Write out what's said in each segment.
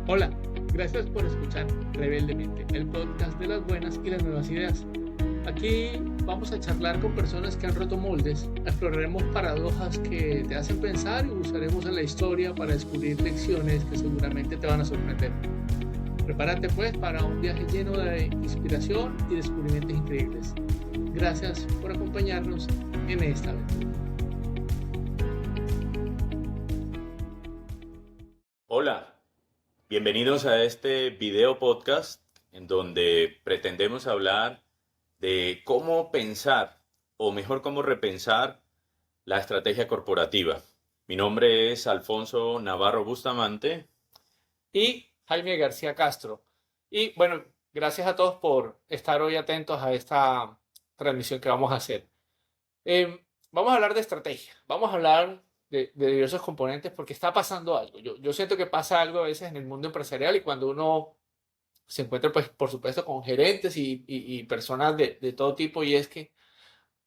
Hola, gracias por escuchar Rebeldemente, el podcast de las buenas y las nuevas ideas. Aquí vamos a charlar con personas que han roto moldes, exploraremos paradojas que te hacen pensar y buscaremos en la historia para descubrir lecciones que seguramente te van a sorprender. Prepárate pues para un viaje lleno de inspiración y descubrimientos increíbles. Gracias por acompañarnos en esta aventura. Hola, bienvenidos a este video podcast en donde pretendemos hablar de cómo pensar, o mejor, cómo repensar la estrategia corporativa. Mi nombre es Alfonso Navarro Bustamante. Y Jaime García Castro. Y bueno, gracias a todos por estar hoy atentos a esta transmisión que vamos a hacer. Vamos a hablar de estrategia, vamos a hablar de diversos componentes porque está pasando algo. Yo siento que pasa algo a veces en el mundo empresarial y cuando uno se encuentra, pues, por supuesto, con gerentes y personas de todo tipo, y es que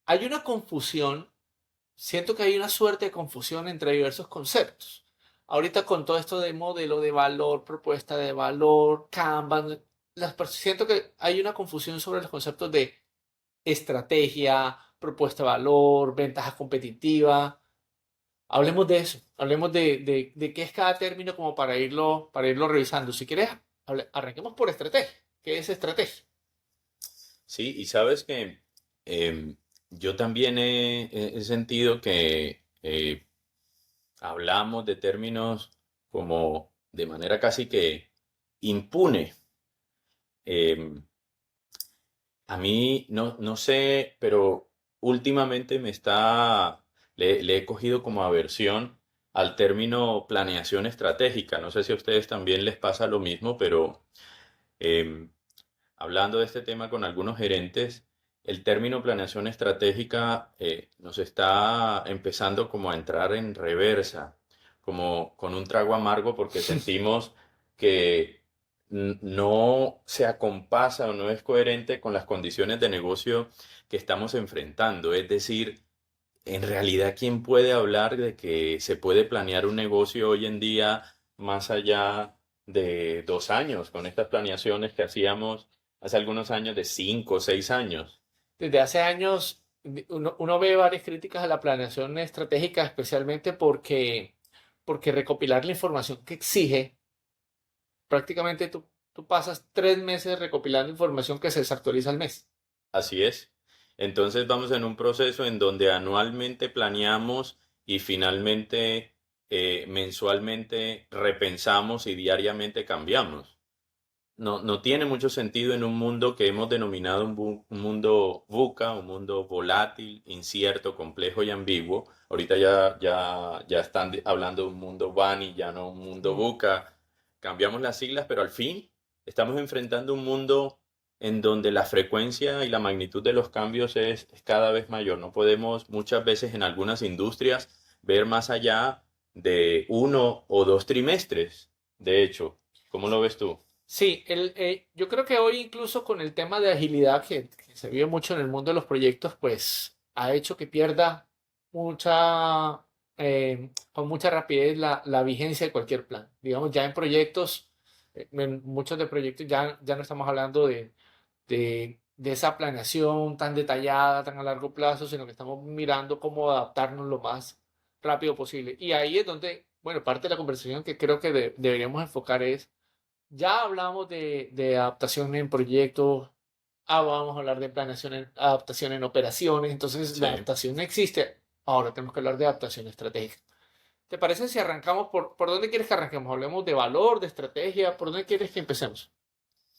hay una confusión. Siento que hay una suerte de confusión entre diversos conceptos. Ahorita con todo esto de modelo de valor, propuesta de valor, Kanban, siento que hay una confusión sobre los conceptos de estrategia, propuesta de valor, ventaja competitiva. Hablemos de eso, hablemos de qué es cada término como para irlo revisando. Si quieres, arranquemos por estrategia. ¿Qué es estrategia? Sí, y sabes que em, yo también he sentido que hablamos de términos como de manera casi que impune. Em, A mí no sé, pero últimamente le he cogido como aversión al término planeación estratégica. No sé si a ustedes también les pasa lo mismo, pero em, hablando de este tema con algunos gerentes, el término planeación estratégica nos está empezando como a entrar en reversa, como con un trago amargo porque sentimos que no se acompasa o no es coherente con las condiciones de negocio que estamos enfrentando. Es decir, en realidad, ¿quién puede hablar de que se puede planear un negocio hoy en día más allá de 2 años, con estas planeaciones que hacíamos hace algunos años de 5 o 6 años? Desde hace años uno ve varias críticas a la planeación estratégica, especialmente porque recopilar la información que exige, prácticamente tú pasas 3 meses recopilando información que se desactualiza al mes. Así es. Entonces vamos en un proceso en donde anualmente planeamos y finalmente mensualmente repensamos y diariamente cambiamos. No tiene mucho sentido en un mundo que hemos denominado un mundo VUCA, un mundo volátil, incierto, complejo y ambiguo. Ahorita ya están hablando de un mundo BANI, ya no un mundo Mm. VUCA. Cambiamos las siglas, pero al fin estamos enfrentando un mundo en donde la frecuencia y la magnitud de los cambios es cada vez mayor. No podemos muchas veces en algunas industrias ver más allá de 1 o 2 trimestres. De hecho, ¿cómo lo ves tú? Sí, yo creo que hoy incluso con el tema de agilidad que se vive mucho en el mundo de los proyectos, pues ha hecho que pierda con mucha rapidez la vigencia de cualquier plan. Digamos, ya en proyectos, en muchos de proyectos ya no estamos hablando de esa planeación tan detallada, tan a largo plazo, sino que estamos mirando cómo adaptarnos lo más rápido posible. Y ahí es donde, bueno, parte de la conversación que creo que deberíamos enfocar es, ya hablamos de adaptación en proyectos, vamos a hablar de planeación adaptación en operaciones, entonces la Sí. adaptación existe, ahora tenemos que hablar de adaptación estratégica. ¿Te parece si arrancamos por dónde quieres que arranquemos? Hablemos de valor, de estrategia, ¿por dónde quieres que empecemos?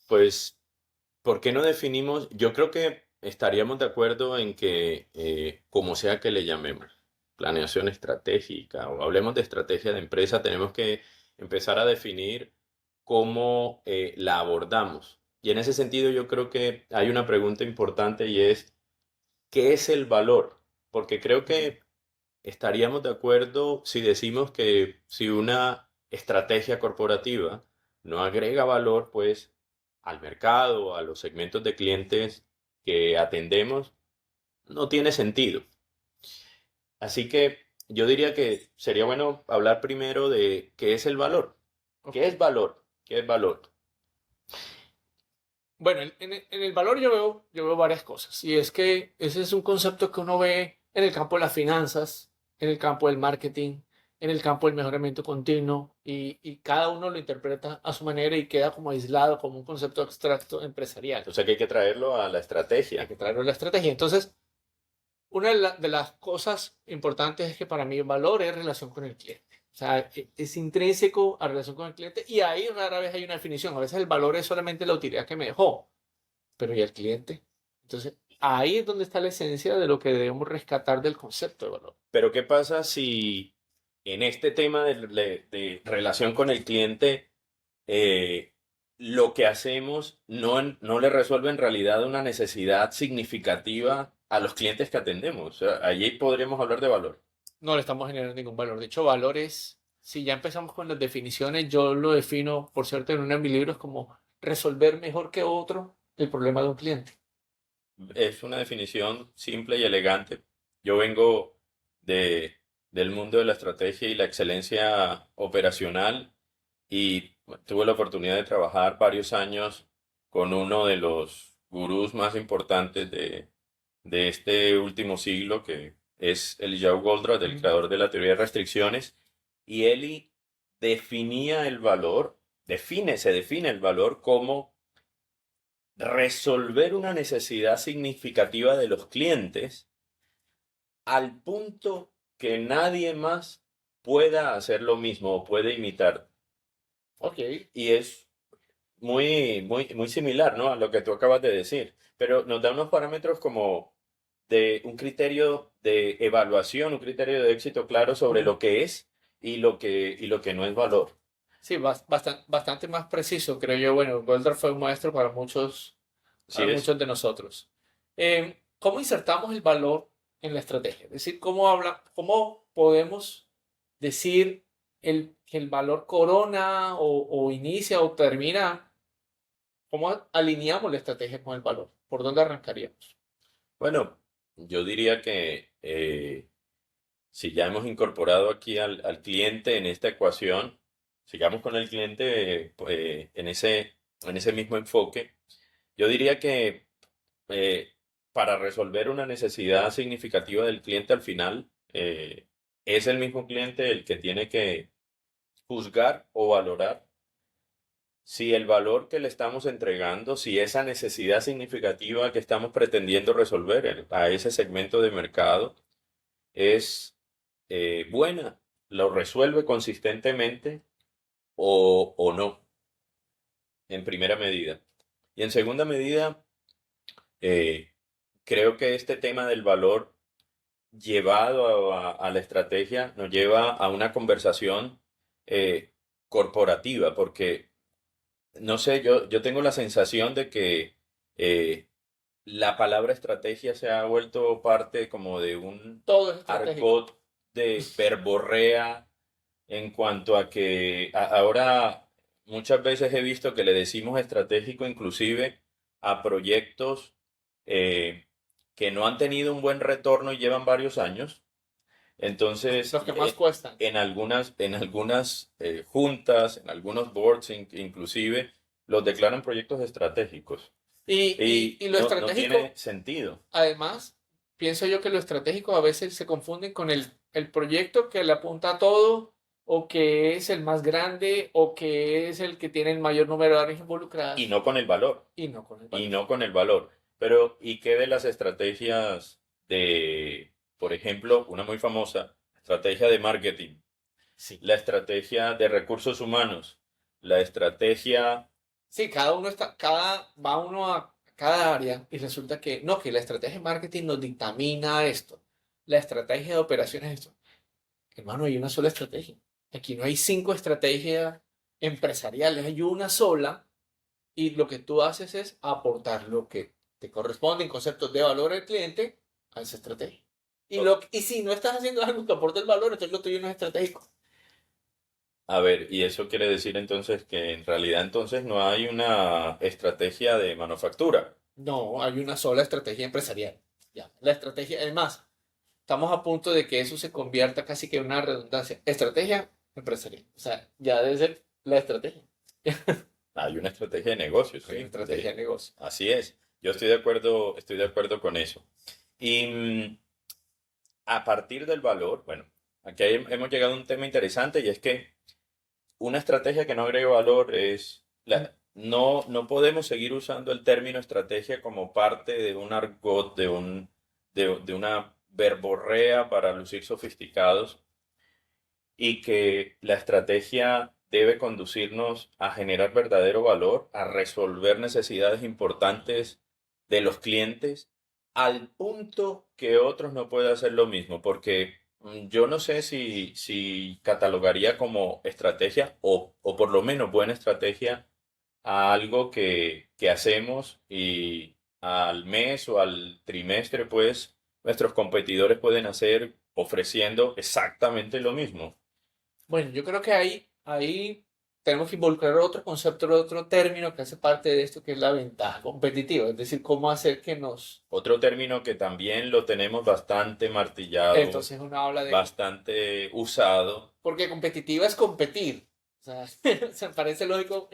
Pues, ¿por qué no definimos? Yo creo que estaríamos de acuerdo en que, como sea que le llamemos, planeación estratégica o hablemos de estrategia de empresa, tenemos que empezar a definir cómo la abordamos. Y en ese sentido yo creo que hay una pregunta importante y es, ¿qué es el valor? Porque creo Ujú. que estaríamos de acuerdo si decimos que si una estrategia corporativa no agrega valor, pues al mercado, a los segmentos de clientes que atendemos, no tiene sentido. Así que yo diría que sería bueno hablar primero de qué es el valor. Ok. ¿Qué es valor? ¿Qué es valor? Bueno, en el valor yo veo varias cosas. Y es que ese es un concepto que uno ve en el campo de las finanzas, en el campo del marketing, en el campo del mejoramiento continuo, y cada uno lo interpreta a su manera y queda como aislado, como un concepto abstracto empresarial. O sea que hay que traerlo a la Hay estrategia. que traerlo a la estrategia. Entonces, una de las cosas importantes es que para mí el valor es relación con el cliente. O sea, es intrínseco a relación con el cliente y ahí rara vez hay una definición. A veces el valor es solamente la utilidad que me dejó, pero ¿y el cliente? Entonces, ahí es donde está la esencia de lo que debemos rescatar del concepto de valor. Pero ¿qué pasa si en este tema de relación con el cliente, eh, lo que hacemos no le resuelve en realidad una necesidad significativa a los clientes que atendemos? O sea, allí podríamos hablar de valor. No le estamos generando ningún valor. De hecho, valores, si ya empezamos con las definiciones, yo lo defino, por cierto, en uno de mis libros como resolver mejor que otro el problema de un cliente. Es una definición simple y elegante. Yo vengo de, del mundo de la estrategia y la excelencia operacional y tuve la oportunidad de trabajar varios años con uno de los gurús más importantes de este último siglo, que es Elijah Goldratt, el Mm. creador de la teoría de restricciones, y él definía el valor, se define el valor como resolver una necesidad significativa de los clientes al punto que nadie más pueda hacer lo mismo o puede imitar. Ok. Y es muy similar, ¿no? A lo que tú acabas de decir, pero nos da unos parámetros como de un criterio de evaluación, un criterio de éxito claro sobre Ujú. lo que es y lo que no es valor. Sí, bastante más preciso, creo yo. Bueno, Goldar fue un maestro ¿Sí para ves? muchos de nosotros. ¿Cómo insertamos el valor en la estrategia? Es decir, cómo podemos decir que el valor corona o inicia o termina? ¿Cómo alineamos la estrategia con el valor? ¿Por dónde arrancaríamos? Bueno, yo diría que si ya hemos incorporado aquí al cliente en esta ecuación, sigamos con el cliente en ese mismo enfoque. Yo diría que eh, para resolver una necesidad significativa del cliente al final, es el mismo cliente el que tiene que juzgar o valorar si el valor que le estamos entregando, si esa necesidad significativa que estamos pretendiendo resolver a ese segmento de mercado es buena, lo resuelve consistentemente o no, en primera medida. Y en segunda medida, eh, creo que este tema del valor llevado a la estrategia nos lleva a una conversación eh, corporativa, porque no sé, yo tengo la sensación de que eh, la palabra estrategia se ha vuelto parte como de un Todo es estratégico. argot de verborrea en cuanto a que ahora muchas veces he visto que le decimos estratégico inclusive a proyectos eh, que no han tenido un buen retorno y llevan varios años. Entonces, Los que más cuestan. en algunas juntas, en algunos boards inclusive, los declaran proyectos estratégicos. Y Y lo no tiene estratégico, sentido. además, pienso yo que lo estratégico a veces se confunde con el proyecto que le apunta a todo, o que es el más grande, o que es el que tiene el mayor número de áreas Y involucradas, no con el valor. y no con el Y valor. no con el valor. Pero, ¿y qué de las estrategias de, por ejemplo, una muy famosa, estrategia de marketing, Sí. la estrategia de recursos humanos, la estrategia... Sí, va uno a cada área y resulta que no, que la estrategia de marketing nos dictamina esto, la estrategia de operaciones esto. Hermano, hay una sola estrategia. Aquí no hay cinco estrategias empresariales, hay una sola y lo que tú haces es aportar lo que te corresponde en conceptos de valor al cliente a esa estrategia. Y si no estás haciendo algo que aporte el valor, entonces lo tuyo no es estratégico. A ver, y eso quiere decir entonces que en realidad entonces no hay una estrategia de manufactura. No, hay una sola estrategia empresarial. Ya, la estrategia, además, estamos a punto de que eso se convierta casi que en una redundancia. Estrategia empresarial. O sea, ya debe ser la estrategia. Hay una estrategia de negocio, Hay una sí. estrategia de negocio. Así es. Yo estoy de acuerdo con eso. Y a partir del valor, bueno, aquí hemos llegado a un tema interesante y es que una estrategia que no agrega valor es no podemos seguir usando el término estrategia como parte de un argot, de una verborrea para lucir sofisticados y que la estrategia debe conducirnos a generar verdadero valor, a resolver necesidades importantes de los clientes, al punto que otros no pueden hacer lo mismo, porque yo no sé si catalogaría como estrategia o por lo menos buena estrategia a algo que hacemos y al mes o al trimestre, pues nuestros competidores pueden hacer ofreciendo exactamente lo mismo. Bueno, yo creo que ahí tenemos que involucrar otro concepto, otro término que hace parte de esto, que es la ventaja competitiva, es decir, cómo hacer que nos... Otro término que también lo tenemos bastante martillado, Entonces uno habla de... bastante usado. Porque competitiva es competir. O sea, o sea, parece lógico,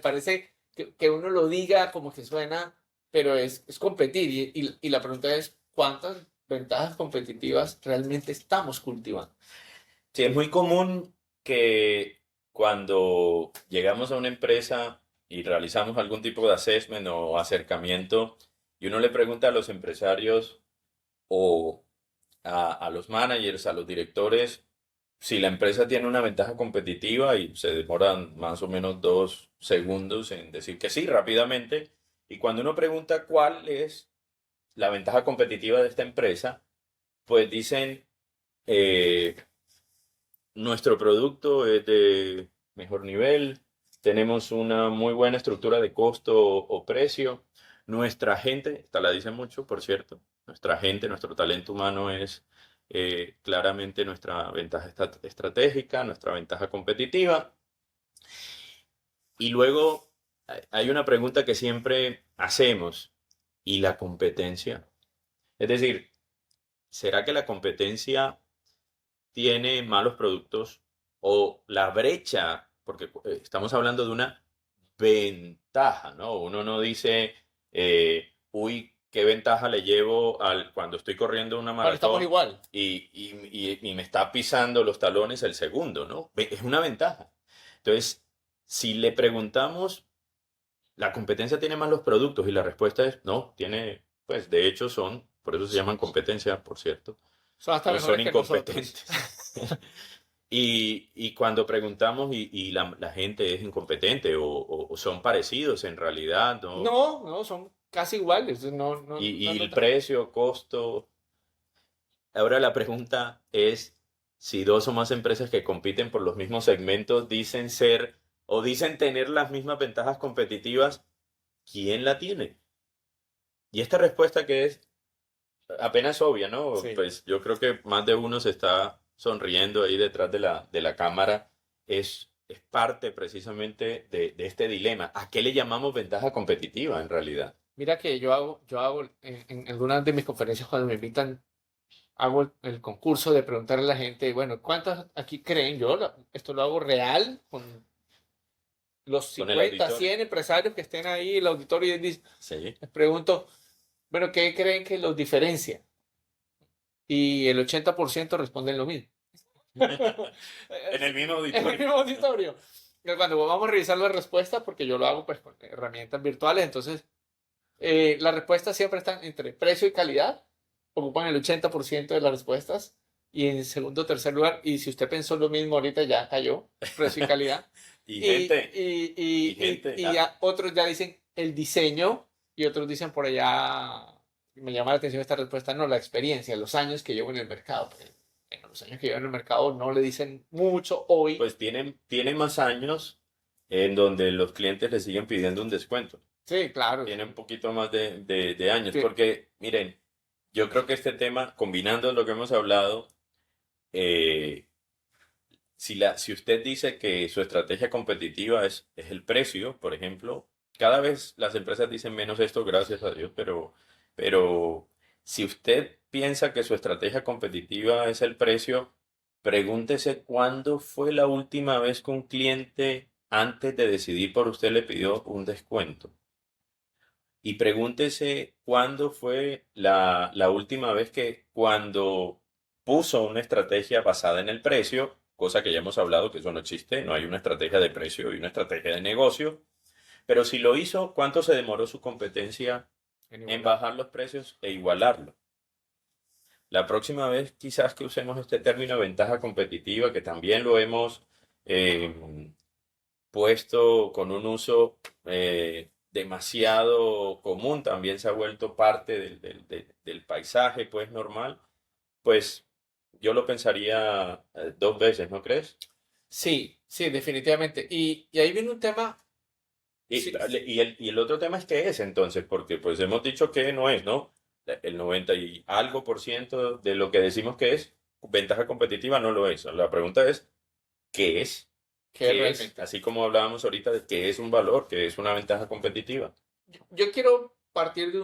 parece que uno lo diga como que suena, pero es competir. Y la pregunta es, ¿cuántas ventajas competitivas realmente estamos cultivando? Sí, es muy común que cuando llegamos a una empresa y realizamos algún tipo de assessment o acercamiento y uno le pregunta a los empresarios o a los managers, a los directores, si la empresa tiene una ventaja competitiva y se demoran más o menos 2 segundos en decir que sí, rápidamente. Y cuando uno pregunta cuál es la ventaja competitiva de esta empresa, pues dicen, eh, nuestro producto es de mejor nivel, tenemos una muy buena estructura de costo o precio, nuestra gente, esta la dice mucho, por cierto, nuestra gente, nuestro talento humano es claramente nuestra ventaja estratégica, nuestra ventaja competitiva. Y luego hay una pregunta que siempre hacemos, ¿y la competencia? Es decir, ¿será que la competencia tiene malos productos o la brecha, porque estamos hablando de una ventaja, ¿no? Uno no dice, uy, qué ventaja le llevo cuando estoy corriendo una Cuando estamos maratón igual. y me está pisando los talones el segundo, ¿no? Es una ventaja. Entonces, si le preguntamos, ¿la competencia tiene malos productos? Y la respuesta es, no, tiene, pues de hecho son, por eso se llaman competencia, por cierto, Son hasta no son mejores que nosotros. incompetentes. Y cuando preguntamos y la gente es incompetente o son parecidos en realidad, ¿no? No, no, son casi iguales. No, no, no Y el nota. precio, costo. Ahora la pregunta es si dos o más empresas que compiten por los mismos segmentos dicen ser o dicen tener las mismas ventajas competitivas, ¿quién la tiene? Y esta respuesta que es apenas obvia, ¿no? Sí. Pues yo creo que más de uno se está sonriendo ahí detrás de la cámara. Es parte precisamente de este dilema. ¿A qué le llamamos ventaja competitiva en realidad? Mira que yo hago en algunas de mis conferencias cuando me invitan, hago el concurso de preguntarle a la gente, bueno, ¿cuántos aquí creen? Esto lo hago real con los Con el 50, auditorio. 100 empresarios que estén ahí en el auditorio y Sí. les pregunto, bueno, ¿qué creen que los diferencia? Y el 80% responden lo mismo. En el mismo En el auditorio. mismo auditorio. Y cuando vamos a revisar las respuestas, porque yo lo hago pues con herramientas virtuales, entonces las respuestas siempre están entre precio y calidad, ocupan el 80% de las respuestas, y en segundo o tercer lugar, y si usted pensó lo mismo ahorita ya cayó, precio y calidad, Y y, gente, y, y y, gente. y, y otros ya dicen el diseño, y otros dicen por allá, me llama la atención esta respuesta, no, la experiencia, los años que llevo en el mercado. Pues, bueno, los años que llevo en el mercado no le dicen mucho hoy. Pues tienen más años en donde los clientes le siguen pidiendo un descuento. Sí, claro. Tiene un poquito más de años. Sí. Porque, miren, yo creo que este tema, combinando lo que hemos hablado, eh, si usted dice que su estrategia competitiva es el precio, por ejemplo, cada vez las empresas dicen menos esto, gracias a Dios, pero si usted piensa que su estrategia competitiva es el precio, pregúntese cuándo fue la última vez que un cliente antes de decidir por usted le pidió un descuento. Y pregúntese cuándo fue la última vez que cuando puso una estrategia basada en el precio, cosa que ya hemos hablado que eso no existe, no hay una estrategia de precio y una estrategia de negocio, pero si lo hizo, ¿cuánto se demoró su competencia En en igualdad. bajar los precios e igualarlo? La próxima vez quizás que usemos este término de ventaja competitiva, que también lo hemos eh, puesto con un uso demasiado común, también se ha vuelto parte del paisaje, pues normal, pues yo lo pensaría dos veces, ¿no crees? Sí, sí, definitivamente. Y ahí viene un tema, Y, sí, y el otro tema es qué es entonces, porque pues hemos dicho que no es, ¿no? El 90 y algo por ciento de lo que decimos que es ventaja competitiva no lo es. La pregunta es, ¿qué es? que ¿Qué es? realmente. Así como hablábamos ahorita de qué es un valor, qué es una ventaja competitiva. Yo quiero partir de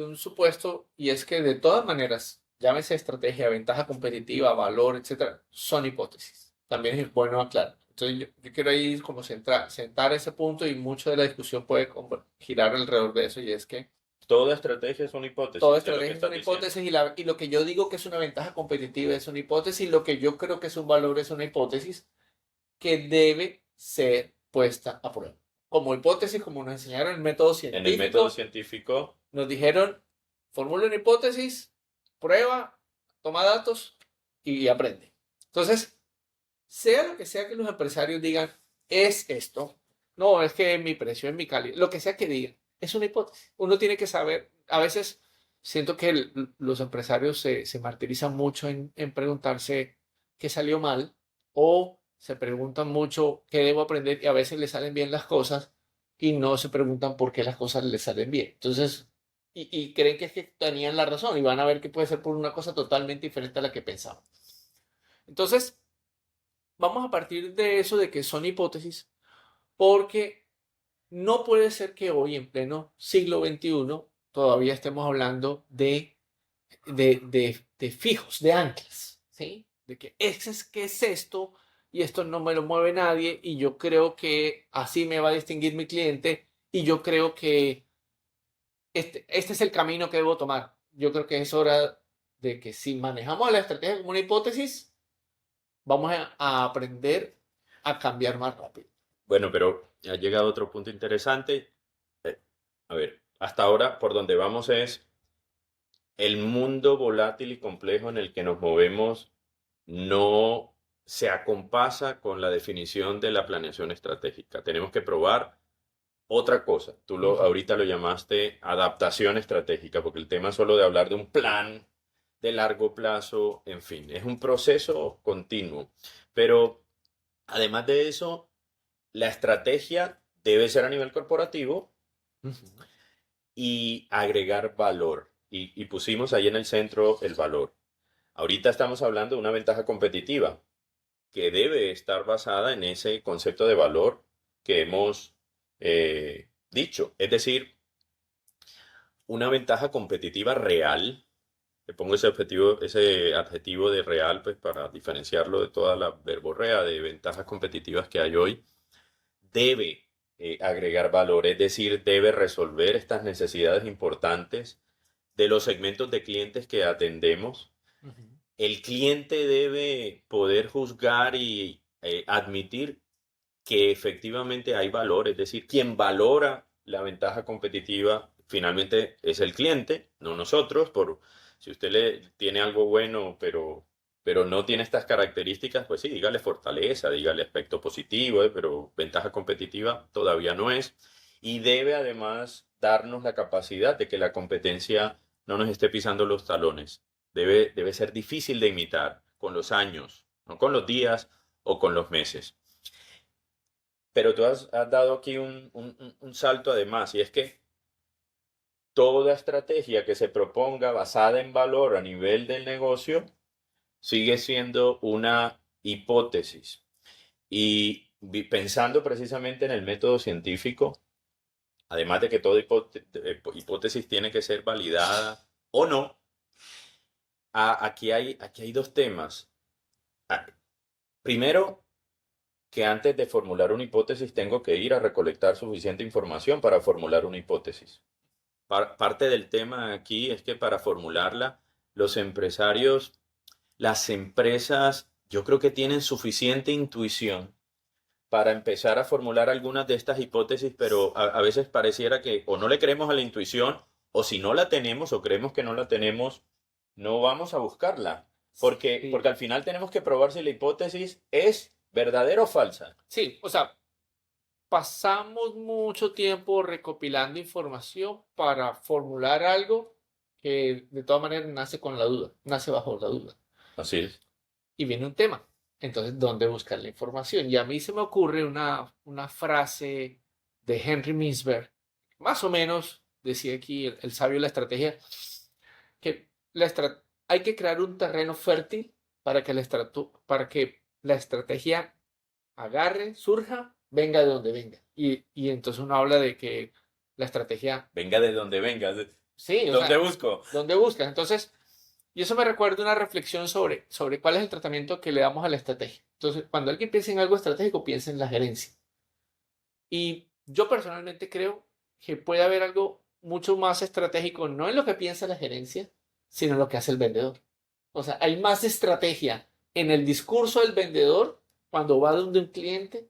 un supuesto y es que de todas maneras, llámese estrategia, ventaja competitiva, valor, etcétera, son hipótesis. También es bueno aclarar. Entonces yo quiero ahí como sentar ese punto y mucho de la discusión puede girar alrededor de eso y es que Toda estrategia es una toda hipótesis, es lo que estrategia es estás una diciendo. hipótesis y lo que yo digo que es una ventaja competitiva es una hipótesis y lo que yo creo que es un valor es una hipótesis que debe ser puesta a prueba. Como hipótesis, como nos enseñaron el método En el método científico, científico, nos dijeron, formula una hipótesis, prueba, toma datos y aprende. Entonces, sea lo que sea que los empresarios digan, es esto. No, es que mi precio, es mi calidad, lo que sea que digan, es una hipótesis. Uno tiene que saber, a veces siento que los empresarios se martirizan mucho en preguntarse qué salió mal o se preguntan mucho qué debo aprender y a veces les salen bien las cosas y no se preguntan por qué las cosas les salen bien. Entonces, y creen que es que tenían la razón y van a ver que puede ser por una cosa totalmente diferente a la que pensaban. Entonces, vamos a partir de eso de que son hipótesis, porque no puede ser que hoy, en pleno siglo XXI, todavía estemos hablando de fijos, de anclas, ¿sí? De que ¿qué es esto? Y esto no me lo mueve nadie y yo creo que así me va a distinguir mi cliente y yo creo que este es el camino que debo tomar. Yo creo que es hora de que si manejamos la estrategia como una hipótesis, vamos a aprender a cambiar más rápido. bueno, pero ha llegado otro punto interesante. Eh, a ver, hasta ahora por donde vamos es el mundo volátil y complejo en el que nos movemos no se acompasa con la definición de la planeación estratégica. Tenemos que probar otra cosa. Ujú. Ahorita lo llamaste adaptación estratégica, porque el tema es solo de hablar de un plan de largo plazo, en fin, es un proceso continuo. Pero además de eso, la estrategia debe ser a nivel corporativo Ujú. y agregar valor. Y pusimos ahí en el centro el valor. Ahorita estamos hablando de una ventaja competitiva que debe estar basada en ese concepto de valor que hemos dicho. Es decir, una ventaja competitiva real. Le pongo ese adjetivo de real, pues para diferenciarlo de toda la verborrea de ventajas competitivas que hay hoy. Debe agregar valor, es decir, debe resolver estas necesidades importantes de los segmentos de clientes que atendemos. Ujú. El cliente debe poder juzgar y admitir que efectivamente hay valor, es decir, quien valora la ventaja competitiva finalmente es el cliente, no nosotros, por si usted le tiene algo bueno, pero no tiene estas características, pues sí, dígale fortaleza, dígale aspecto positivo, pero ventaja competitiva todavía no es. Y debe además darnos la capacidad de que la competencia no nos esté pisando los talones. Debe ser difícil de imitar con los años, no con los días o con los meses. Pero tú has dado aquí un salto además, y es que toda estrategia que se proponga basada en valor a nivel del negocio sigue siendo una hipótesis. Y pensando precisamente en el método científico, además de que toda hipótesis tiene que ser validada o no, aquí hay dos temas. Ah, primero, que antes de formular una hipótesis tengo que ir a recolectar suficiente información para formular una hipótesis. Parte del tema aquí es que para formularla, los empresarios, las empresas, yo creo que tienen suficiente intuición para empezar a formular algunas de estas hipótesis, pero a veces pareciera que o no le creemos a la intuición, o si no la tenemos o creemos que no la tenemos, no vamos a buscarla. Porque Sí, al final tenemos que probar si la hipótesis es verdadera o falsa. sí, o sea, pasamos mucho tiempo recopilando información para formular algo que de todas maneras nace con la duda, nace bajo la duda. Así es. Y viene un tema. Entonces, ¿dónde buscar la información? Y a mí se me ocurre una frase de Henry Mintzberg, más o menos decía aquí el sabio de la estrategia, que hay que crear un terreno fértil para que para que la estrategia agarre, surja, venga de donde venga. Y entonces uno habla de que la estrategia, Venga de donde venga. sí, o ¿Dónde sea, busco? ¿dónde buscas? Entonces, y eso me recuerda una reflexión sobre cuál es el tratamiento que le damos a la estrategia. Entonces, cuando alguien piensa en algo estratégico, piensa en la gerencia. Y yo personalmente creo que puede haber algo mucho más estratégico, no en lo que piensa la gerencia, sino en lo que hace el vendedor. O sea, hay más estrategia en el discurso del vendedor cuando va donde un cliente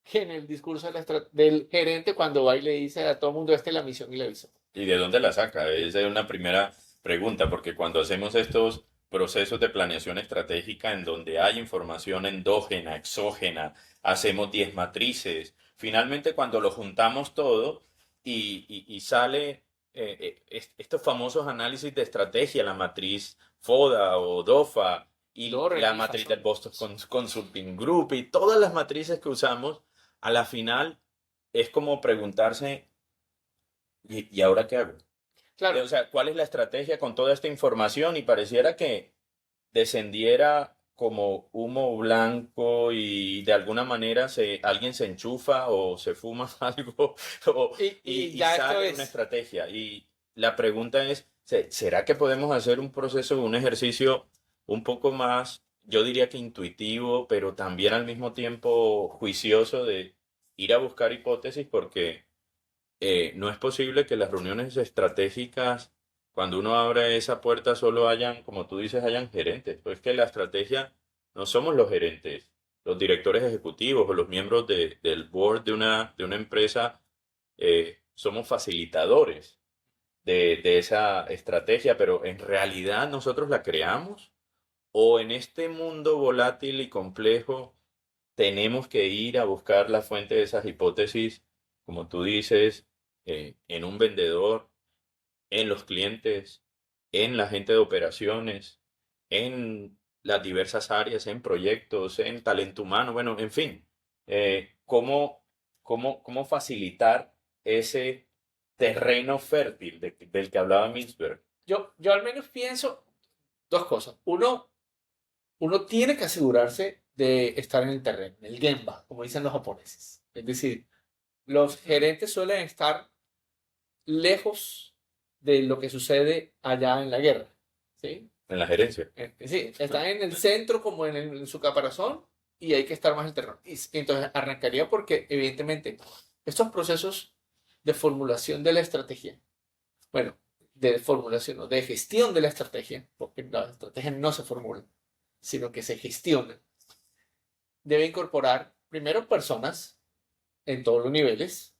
que en el discurso del gerente cuando va y le dice a todo el mundo, esta es la misión y la visión. ¿Y de dónde la saca? Esa es una primera pregunta, porque cuando hacemos estos procesos de planeación estratégica en donde hay información endógena, exógena, hacemos 10 matrices, finalmente cuando lo juntamos todo y sale estos famosos análisis de estrategia, la matriz FODA o DOFA y Do, re, la mi, fa, matriz del sol. Boston Consulting Group y todas las matrices que usamos, a la final es como preguntarse, ¿y ahora qué hago? O Claro, sea, ¿cuál es la estrategia con toda esta información? Y pareciera que descendiera como humo blanco y de alguna manera alguien se enchufa o se fuma algo y y ya esto sale una es, estrategia. Y la pregunta es, ¿será que podemos hacer un proceso, un ejercicio un poco más, yo diría que intuitivo, pero también al mismo tiempo juicioso de ir a buscar hipótesis? Porque no es posible que las reuniones estratégicas, cuando uno abre esa puerta, solo hayan, como tú dices, hayan gerentes. Pues que la estrategia no somos los gerentes, los directores ejecutivos o los miembros del board de una empresa, somos facilitadores de esa estrategia, pero en realidad nosotros la creamos o en este mundo volátil y complejo tenemos que ir a buscar la fuente de esas hipótesis, como tú dices, en un vendedor, en los clientes, en la gente de operaciones, en las diversas áreas, en proyectos, en talento humano, bueno, en fin, cómo facilitar ese terreno fértil del que hablaba Mintzberg. yo al menos pienso dos cosas. Uno tiene que asegurarse de estar en el terreno, en el gemba, como dicen los japoneses. Es decir, los gerentes suelen estar lejos de lo que sucede allá en la guerra. ¿Sí? En la gerencia. Sí, están en el centro como en su caparazón y hay que estar más en el terreno. Y entonces arrancaría porque evidentemente estos procesos de formulación de la estrategia, bueno, de formulación o de gestión de la estrategia, porque la estrategia no se formula, sino que se gestiona, debe incorporar primero personas en todos los niveles,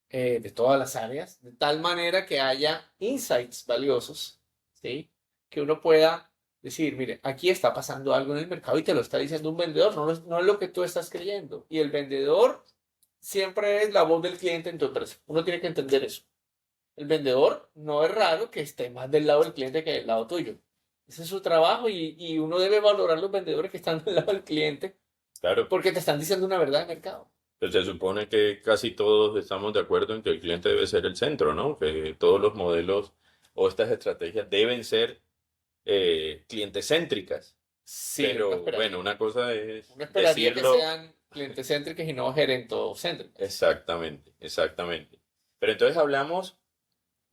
de todas las áreas, de tal manera que haya insights valiosos, ¿sí? Que uno pueda decir, mire, aquí está pasando algo en el mercado y te lo está diciendo un vendedor, no es lo que tú estás creyendo. Y el vendedor siempre es la voz del cliente en tu empresa. Uno tiene que entender eso. El vendedor no es raro que esté más del lado del cliente que del lado tuyo. Ese es su trabajo y uno debe valorar los vendedores que están del lado del cliente Claro. porque te están diciendo una verdad de mercado. Pues se supone que casi todos estamos de acuerdo en que el cliente debe ser el centro, ¿no? Que todos los modelos o estas estrategias deben ser clientecéntricas. Sí, Pero bueno, una cosa es uno esperaría que decirlo sean clientecéntricas y no gerentocéntricas. exactamente, exactamente. Pero entonces hablamos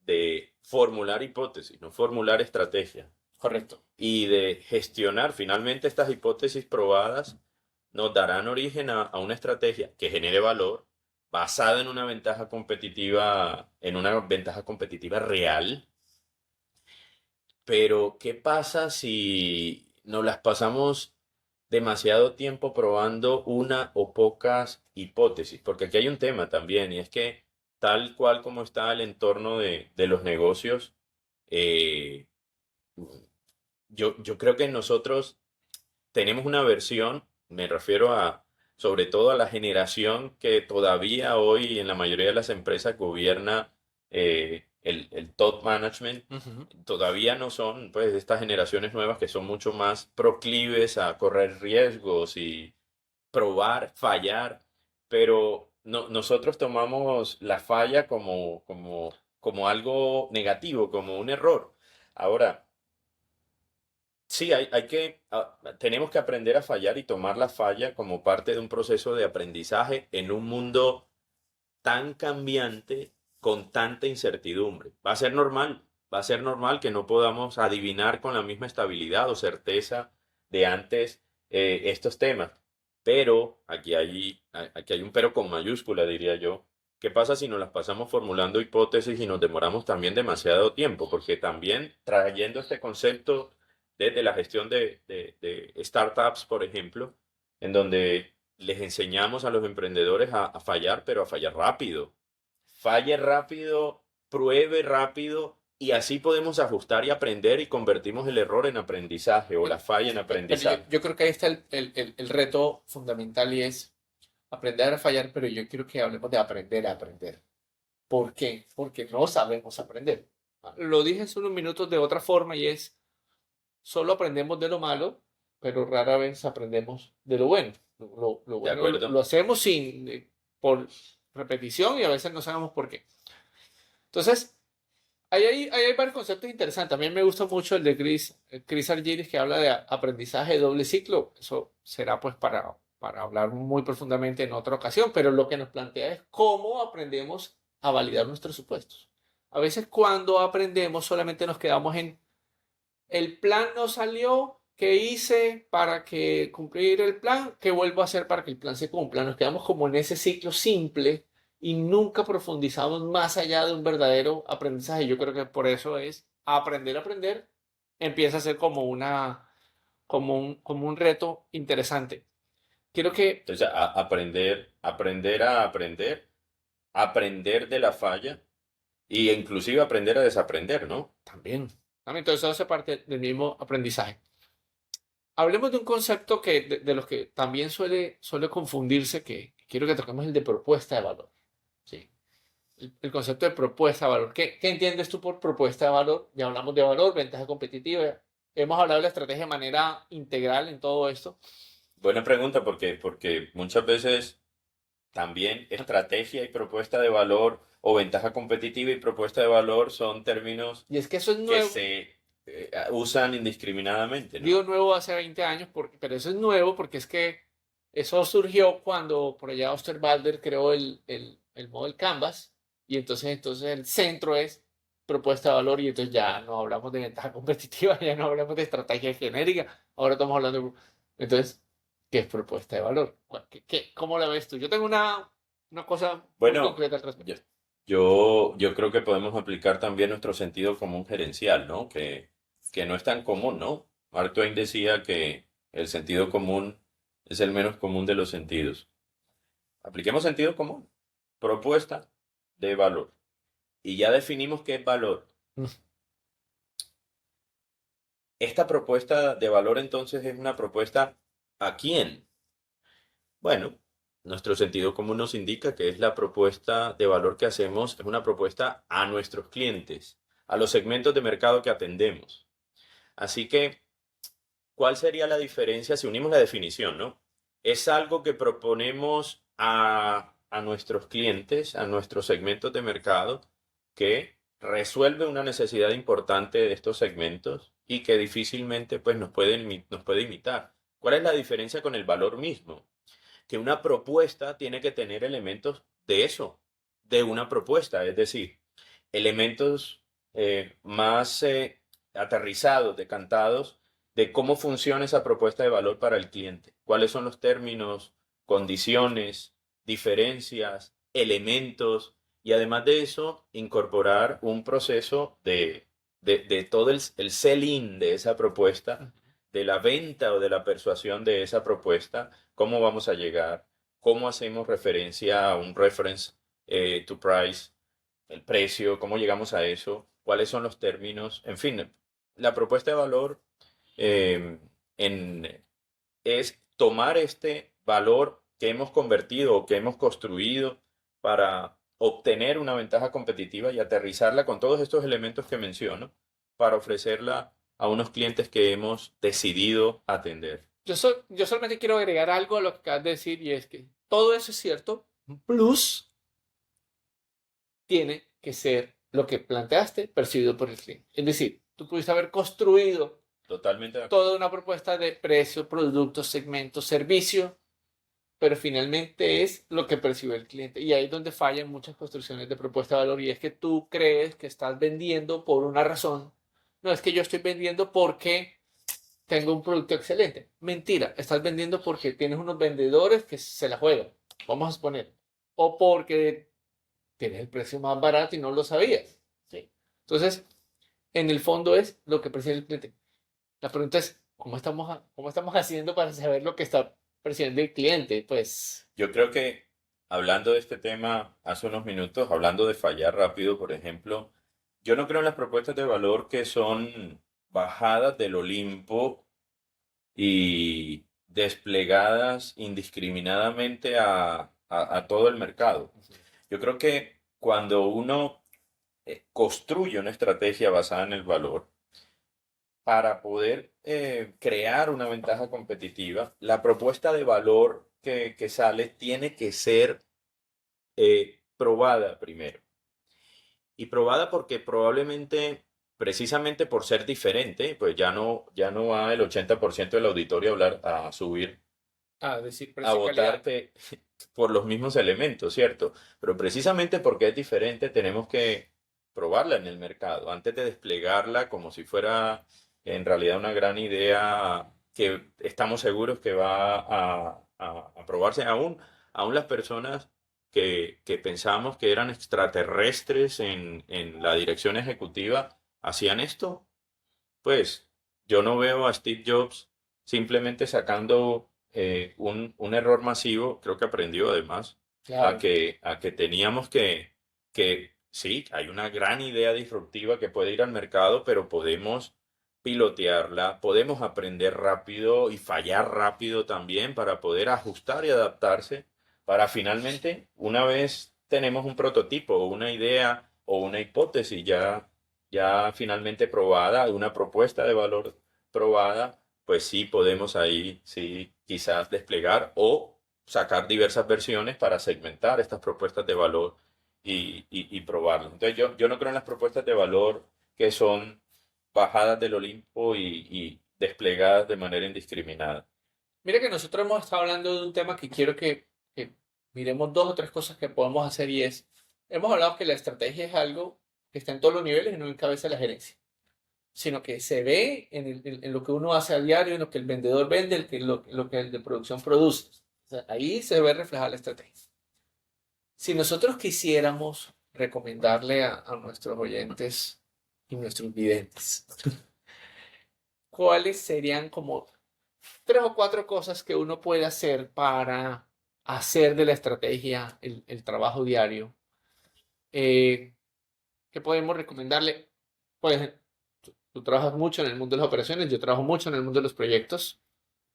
de formular hipótesis, no formular estrategia, Correcto. y de gestionar finalmente estas hipótesis probadas nos darán origen a una estrategia que genere valor basada en una ventaja competitiva real. Pero, ¿qué pasa si nos las pasamos demasiado tiempo probando una o pocas hipótesis? Porque aquí hay un tema también, y es que tal cual como está el entorno de los negocios, eh, yo creo que nosotros tenemos una versión, me refiero a, sobre todo a la generación que todavía hoy en la mayoría de las empresas gobierna el top management. Ujú. Todavía no son, pues, estas generaciones nuevas que son mucho más proclives a correr riesgos y probar, fallar, pero nosotros tomamos la falla como algo negativo, como un error. Ahora, sí, tenemos que aprender a fallar y tomar la falla como parte de un proceso de aprendizaje en un mundo tan cambiante, con tanta incertidumbre. Va a ser normal que no podamos adivinar con la misma estabilidad o certeza de antes estos temas. Pero aquí hay un pero con mayúscula, diría yo. ¿Qué pasa si nos las pasamos formulando hipótesis y nos demoramos también demasiado tiempo? Porque también trayendo este concepto desde la gestión de startups, por ejemplo, en donde les enseñamos a los emprendedores a fallar, pero a fallar rápido. Falle rápido, pruebe rápido y así podemos ajustar y aprender y convertimos el error en aprendizaje o la falla en Pero yo, aprendizaje. yo creo que ahí está el reto fundamental y es aprender a fallar, pero yo quiero que hablemos de aprender a aprender. ¿Por qué? Porque no sabemos aprender. Lo dije hace unos minutos de otra forma y es, solo aprendemos de lo malo, pero rara vez aprendemos de lo bueno. Lo ¿De bueno lo acuerdo? hacemos por repetición y a veces no sabemos por qué. Entonces, ahí hay varios conceptos interesantes. A mí me gusta mucho el de Chris Argyris, que habla de aprendizaje de doble ciclo. Eso será pues para hablar muy profundamente en otra ocasión, pero lo que nos plantea es cómo aprendemos a validar nuestros supuestos. A veces cuando aprendemos solamente nos quedamos en el plan no salió, ¿qué hice para que cumplir el plan? ¿Qué vuelvo a hacer para que el plan se cumpla? Nos quedamos como en ese ciclo simple y nunca profundizamos más allá de un verdadero aprendizaje. Yo creo que por eso es aprender a aprender, empieza a ser como un reto interesante. Quiero que Entonces, aprender de la falla e inclusive aprender a desaprender, ¿no? también todo eso hace parte del mismo aprendizaje. Hablemos de un concepto que de los que también suele confundirse, que quiero que toquemos el de propuesta de valor. ¿Sí? El concepto de propuesta de valor. ¿Qué entiendes tú por propuesta de valor? Ya hablamos de valor, ventaja competitiva. Hemos hablado de la estrategia de manera integral en todo esto. Buena pregunta porque muchas veces también estrategia y propuesta de valor o ventaja competitiva y propuesta de valor son términos Y es que eso es que nuevo. se usan indiscriminadamente, Digo ¿no? nuevo hace 20 años, pero eso es nuevo porque es que eso surgió cuando por allá Osterwalder creó el Model Canvas y entonces el centro es propuesta de valor y entonces ya no hablamos de ventaja competitiva, ya no hablamos de estrategia genérica, ahora estamos hablando entonces, ¿qué es propuesta de valor? ¿Cómo la ves tú? Yo tengo una cosa muy Bueno, concreta al respecto. yo, yo creo que podemos aplicar también nuestro sentido común gerencial, ¿no? Que no es tan común, ¿no? Mark Twain decía que el sentido común es el menos común de los sentidos. Apliquemos sentido común. Propuesta de valor. Y ya definimos qué es valor. Esta propuesta de valor entonces es una propuesta ¿a quién? Bueno, nuestro sentido común nos indica que es la propuesta de valor que hacemos, es una propuesta a nuestros clientes, a los segmentos de mercado que atendemos. Así que, ¿cuál sería la diferencia si unimos la definición, ¿no? Es algo que proponemos a nuestros clientes, a nuestros segmentos de mercado, que resuelve una necesidad importante de estos segmentos y que difícilmente pues, nos puede imitar. ¿Cuál es la diferencia con el valor mismo? Que una propuesta tiene que tener elementos de eso, de una propuesta, es decir, elementos más aterrizados, decantados de cómo funciona esa propuesta de valor para el cliente. ¿Cuáles son los términos, condiciones, diferencias, elementos? Y además de eso, incorporar un proceso de todo el sell-in de esa propuesta, de la venta o de la persuasión de esa propuesta, cómo vamos a llegar, cómo hacemos referencia a un reference to price, el precio, cómo llegamos a eso, cuáles son los términos, en fin, la propuesta de valor eh, en, es tomar este valor que hemos convertido o que hemos construido para obtener una ventaja competitiva y aterrizarla con todos estos elementos que menciono para ofrecerla a unos clientes que hemos decidido atender. Yo solamente quiero agregar algo a lo que acabas de decir y es que todo eso es cierto, plus tiene que ser lo que planteaste percibido por el cliente. Es decir, tú pudiste haber construido Totalmente de acuerdo. toda una propuesta de precio, producto, segmento, servicio, pero finalmente es lo que percibe el cliente. Y ahí es donde fallan muchas construcciones de propuesta de valor y es que tú crees que estás vendiendo por una razón. No, es que yo estoy vendiendo porque tengo un producto excelente. Mentira, estás vendiendo porque tienes unos vendedores que se la juegan, vamos a suponer. O porque tienes el precio más barato y no lo sabías. ¿Sí? Entonces, en el fondo es lo que percibe el cliente. La pregunta es, cómo estamos haciendo para saber lo que está percibiendo el cliente? Pues, Yo creo que hablando de este tema hace unos minutos, hablando de fallar rápido, por ejemplo, yo no creo en las propuestas de valor que son bajadas del Olimpo y desplegadas indiscriminadamente a todo el mercado. Yo creo que cuando uno construye una estrategia basada en el valor, para poder crear una ventaja competitiva, la propuesta de valor que sale tiene que ser probada primero. Y probada porque probablemente, precisamente por ser diferente, pues ya no va el 80% del auditorio a hablar, a subir, decir a precio y calidad. votarte por los mismos elementos, ¿cierto? Pero precisamente porque es diferente, tenemos que probarla en el mercado antes de desplegarla como si fuera en realidad una gran idea que estamos seguros que va a probarse aún las personas que pensamos que eran extraterrestres en la dirección ejecutiva hacían esto. Pues yo no veo a Steve Jobs simplemente sacando un error masivo, creo que aprendió además, a Claro. que teníamos que, sí, hay una gran idea disruptiva que puede ir al mercado, pero podemos pilotearla, podemos aprender rápido y fallar rápido también para poder ajustar y adaptarse, para finalmente, una vez tenemos un prototipo o una idea o una hipótesis ya finalmente probada, una propuesta de valor probada, pues sí podemos ahí, sí, quizás desplegar o sacar diversas versiones para segmentar estas propuestas de valor y probarlas. Entonces yo no creo en las propuestas de valor que son bajadas del Olimpo y desplegadas de manera indiscriminada. Mira que nosotros hemos estado hablando de un tema que quiero que miremos dos o tres cosas que podemos hacer y es, hemos hablado que la estrategia es algo que está en todos los niveles y no encabeza la gerencia, sino que se ve en lo que uno hace a diario, en lo que el vendedor vende, lo que el de producción produce. O sea, ahí se ve reflejada la estrategia. Si nosotros quisiéramos recomendarle a nuestros oyentes y nuestros videntes, ¿cuáles serían como tres o cuatro cosas que uno puede hacer para hacer de la estrategia el trabajo diario? ¿Qué podemos recomendarle? Pues tú trabajas mucho en el mundo de las operaciones, yo trabajo mucho en el mundo de los proyectos.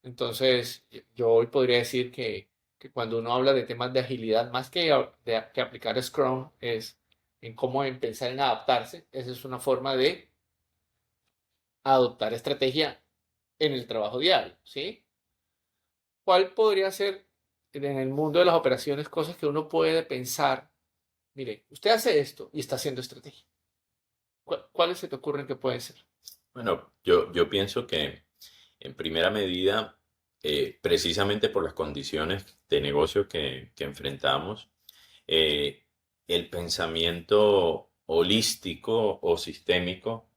Entonces, yo hoy podría decir que cuando uno habla de temas de agilidad, más que aplicar Scrum, es en cómo empezar en adaptarse. Esa es una forma de adoptar estrategia en el trabajo diario, ¿sí? ¿Cuál podría ser en el mundo de las operaciones cosas que uno puede pensar? Mire, usted hace esto y está haciendo estrategia. ¿Cuáles se te ocurren que pueden ser? Bueno, yo pienso que en primera medida, precisamente por las condiciones de negocio que enfrentamos, eh, el pensamiento holístico o sistémico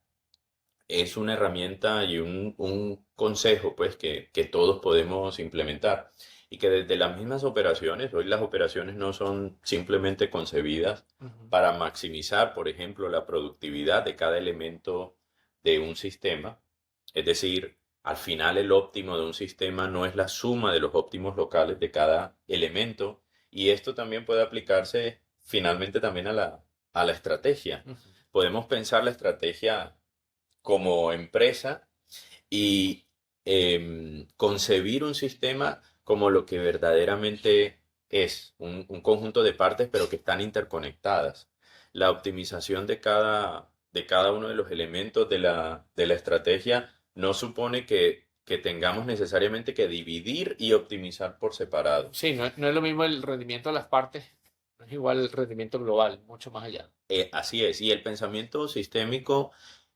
es una herramienta y un consejo pues que todos podemos implementar y que desde las mismas operaciones, hoy las operaciones no son simplemente concebidas Ujú. para maximizar, por ejemplo, la productividad de cada elemento de un sistema, es decir, al final el óptimo de un sistema no es la suma de los óptimos locales de cada elemento y esto también puede aplicarse finalmente también a la estrategia. Ujú. Podemos pensar la estrategia como empresa y concebir un sistema como lo que verdaderamente es, un conjunto de partes pero que están interconectadas. La optimización de cada uno de los elementos de la estrategia no supone que tengamos necesariamente que dividir y optimizar por separado. Sí, no es lo mismo el rendimiento de las partes, no es igual el rendimiento global, mucho más allá. Así es, y el pensamiento sistémico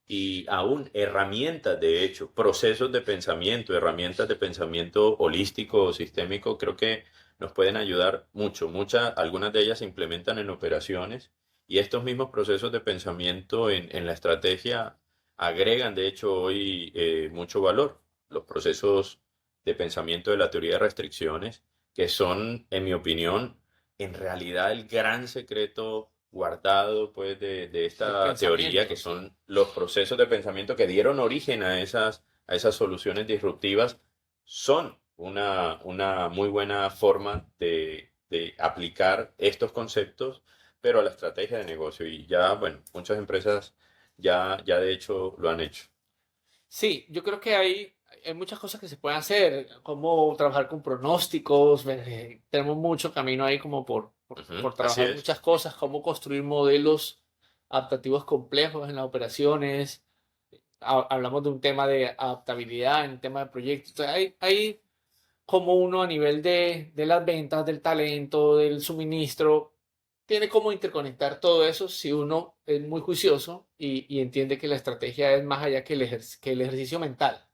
y aún herramientas, de hecho, procesos de pensamiento, herramientas de pensamiento holístico o sistémico, creo que nos pueden ayudar mucho. Algunas de ellas se implementan en operaciones y estos mismos procesos de pensamiento en la estrategia agregan, de hecho, hoy mucho valor. Los procesos de pensamiento de la teoría de restricciones, que son, en mi opinión, en realidad el gran secreto guardado pues de Del esta teoría, que pensamiento, sí. son los procesos de pensamiento que dieron origen a esas soluciones disruptivas, son una muy buena forma de aplicar estos conceptos, pero a la estrategia de negocio. Y ya, bueno, muchas empresas ya de hecho lo han hecho. Sí, yo creo que hay muchas cosas que se pueden hacer, como trabajar con pronósticos, tenemos mucho camino ahí como Ujú, por así trabajar es. muchas cosas, cómo construir modelos adaptativos complejos en las operaciones. Hablamos de un tema de adaptabilidad en el tema de proyectos. Entonces, hay como uno a nivel de las ventas, del talento, del suministro, tiene como interconectar todo eso si uno es muy juicioso y entiende que la estrategia es más allá que que el ejercicio mental.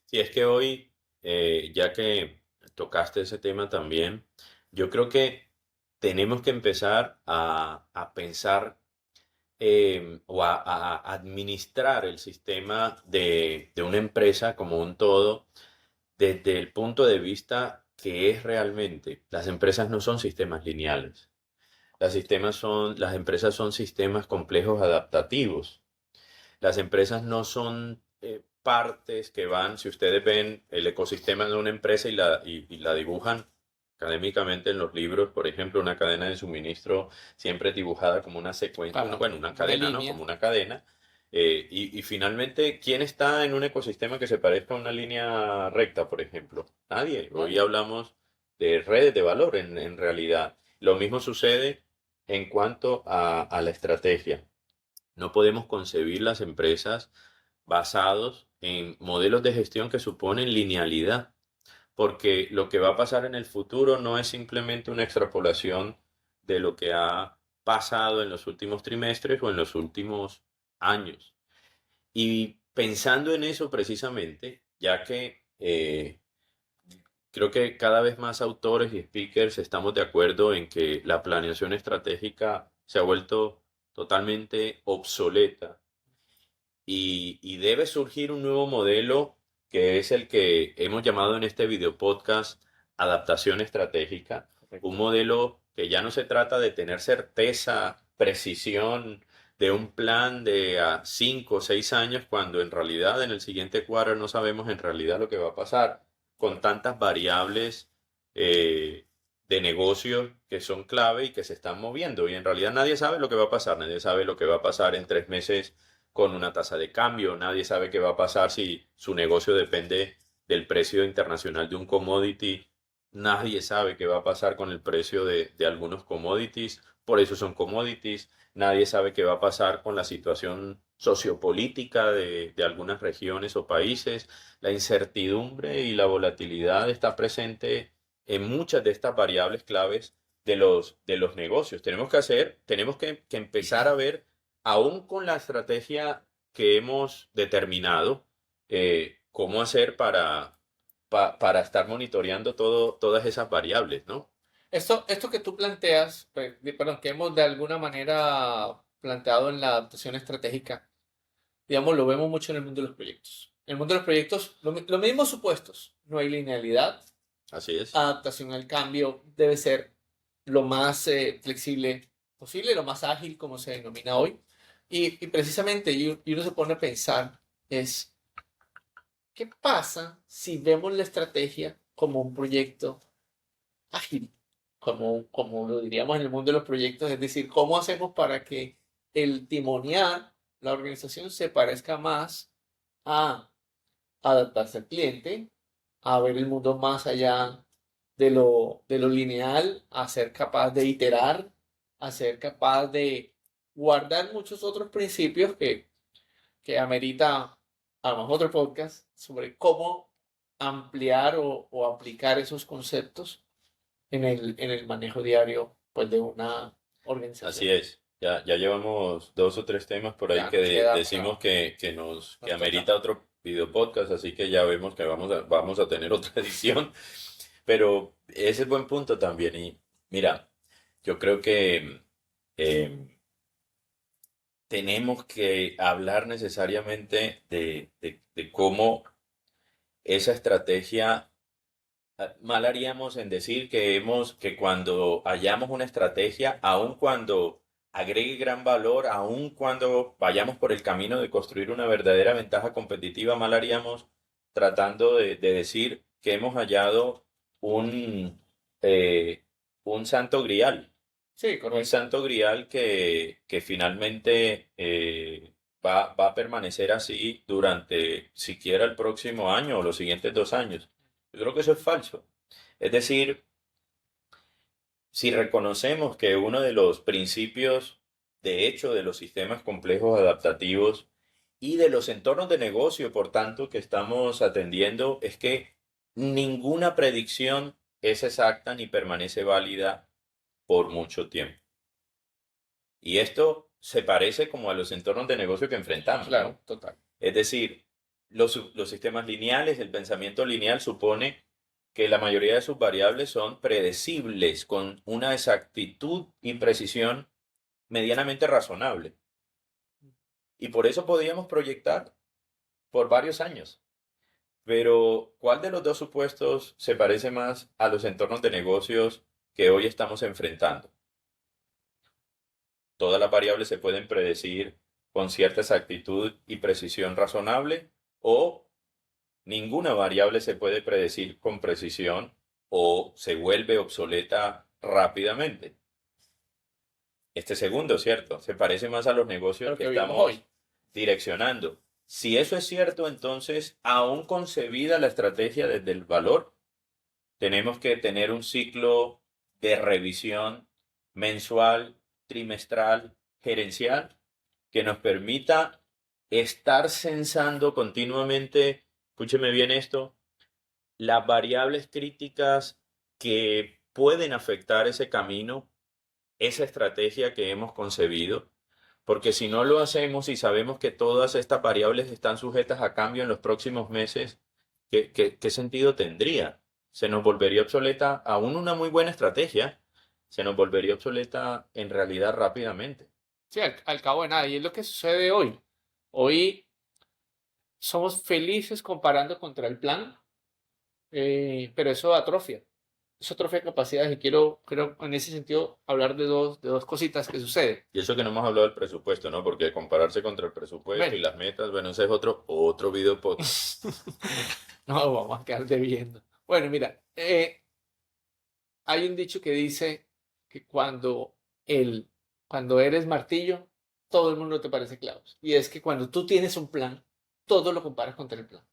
Sí, es que hoy, ya que tocaste ese tema también, yo creo que tenemos que empezar a pensar o a administrar el sistema de una empresa como un todo desde el punto de vista que es realmente. Las empresas no son sistemas lineales. Las empresas son sistemas complejos adaptativos. Las empresas no son partes que van, si ustedes ven el ecosistema de una empresa y la dibujan académicamente en los libros, por ejemplo, una cadena de suministro siempre es dibujada como una secuencia, Claro, bueno, una una cadena, ¿no? línea. Como una cadena. Y finalmente, ¿quién está en un ecosistema que se parezca a una línea recta, por ejemplo? Nadie. Hoy Nadie. hablamos de redes de valor en realidad. Lo mismo sucede en cuanto a la estrategia. No podemos concebir las empresas basados en modelos de gestión que suponen linealidad, porque lo que va a pasar en el futuro no es simplemente una extrapolación de lo que ha pasado en los últimos trimestres o en los últimos años. Y pensando en eso precisamente, ya que creo que cada vez más autores y speakers estamos de acuerdo en que la planeación estratégica se ha vuelto totalmente obsoleta y debe surgir un nuevo modelo que es el que hemos llamado en este video podcast adaptación estratégica. Un Correcto. modelo que ya no se trata de tener certeza, precisión de un plan de a 5 o 6 años, cuando en realidad en el siguiente cuadro no sabemos en realidad lo que va a pasar, con tantas variables eh, de negocio que son clave y que se están moviendo. Y en realidad nadie sabe lo que va a pasar, nadie sabe lo que va a pasar en 3 meses con una tasa de cambio. Nadie sabe qué va a pasar si su negocio depende del precio internacional de un commodity. Nadie sabe qué va a pasar con el precio de algunos commodities. Por eso son commodities. Nadie sabe qué va a pasar con la situación sociopolítica de algunas regiones o países. La incertidumbre y la volatilidad está presente en muchas de estas variables claves de los negocios. Tenemos que empezar a ver aún con la estrategia que hemos determinado, cómo hacer para estar monitoreando todas esas variables, ¿no? Esto que tú planteas, perdón, que hemos de alguna manera planteado en la adaptación estratégica, digamos, lo vemos mucho en el mundo de los proyectos. En el mundo de los proyectos, los mismos supuestos. No hay linealidad. Así es. Adaptación al cambio debe ser lo más flexible posible, lo más ágil, como se denomina hoy. Y precisamente, y uno se pone a pensar, es, ¿qué pasa si vemos la estrategia como un proyecto ágil? Como lo diríamos en el mundo de los proyectos, es decir, ¿cómo hacemos para que el timonear la organización se parezca más a adaptarse al cliente, a ver el mundo más allá de lo lineal, a ser capaz de iterar, a ser capaz de guardar muchos otros principios que amerita a lo mejor otro podcast sobre cómo ampliar o aplicar esos conceptos en el manejo diario pues, de una Así organización? es. Ya llevamos 2 o 3 temas por ahí Ya nos queda decimos que nos toca. amerita otro video podcast, así que ya vemos que vamos a tener otra edición. Pero ese es buen punto también. Y mira, yo creo que eh, tenemos que hablar necesariamente de cómo esa estrategia. Mal haríamos en decir que cuando hallamos una estrategia, aun cuando agregue gran valor, aun cuando vayamos por el camino de construir una verdadera ventaja competitiva, mal haríamos tratando de decir que hemos hallado un, eh, un santo grial, Sí, un correcto. santo grial que finalmente va a permanecer así durante siquiera el próximo año o los siguientes 2 años. Yo creo que eso es falso. Es decir, si reconocemos que uno de los principios, de hecho, de los sistemas complejos adaptativos y de los entornos de negocio, por tanto, que estamos atendiendo, es que ninguna predicción es exacta ni permanece válida por mucho tiempo. Y esto se parece como a los entornos de negocio que enfrentamos, Claro, ¿no? total. Es decir, los sistemas lineales, el pensamiento lineal supone que la mayoría de sus variables son predecibles con una exactitud y precisión medianamente razonable. Y por eso podíamos proyectar por varios años. Pero, ¿cuál de los dos supuestos se parece más a los entornos de negocios que hoy estamos enfrentando? Todas las variables se pueden predecir con cierta exactitud y precisión razonable o ninguna variable se puede predecir con precisión o se vuelve obsoleta rápidamente. Este segundo, ¿cierto? Se parece más a los negocios Lo que que vimos hoy. estamos direccionando. Si eso es cierto, entonces, aún concebida la estrategia desde el valor, tenemos que tener un ciclo de revisión mensual, trimestral, gerencial, que nos permita estar censando continuamente, escúcheme bien esto, las variables críticas que pueden afectar ese camino, esa estrategia que hemos concebido, porque si no lo hacemos y sabemos que todas estas variables están sujetas a cambio en los próximos meses, ¿qué sentido tendría? Se nos volvería obsoleta, aún una muy buena estrategia, se nos volvería obsoleta en realidad rápidamente. Sí, al cabo de nada. Y es lo que sucede hoy. Hoy somos felices comparando contra el plan, pero eso atrofia. Eso atrofia capacidades. Y quiero en ese sentido hablar de dos cositas que suceden. Y eso que no hemos hablado del presupuesto, ¿no? Porque compararse contra el presupuesto Bueno, y las metas, bueno, ese es otro video podcast. no vamos a quedar debiendo. Bueno, mira, hay un dicho que dice que cuando eres martillo, todo el mundo te parece clavos. Y es que cuando tú tienes un plan, todo lo comparas contra el plan.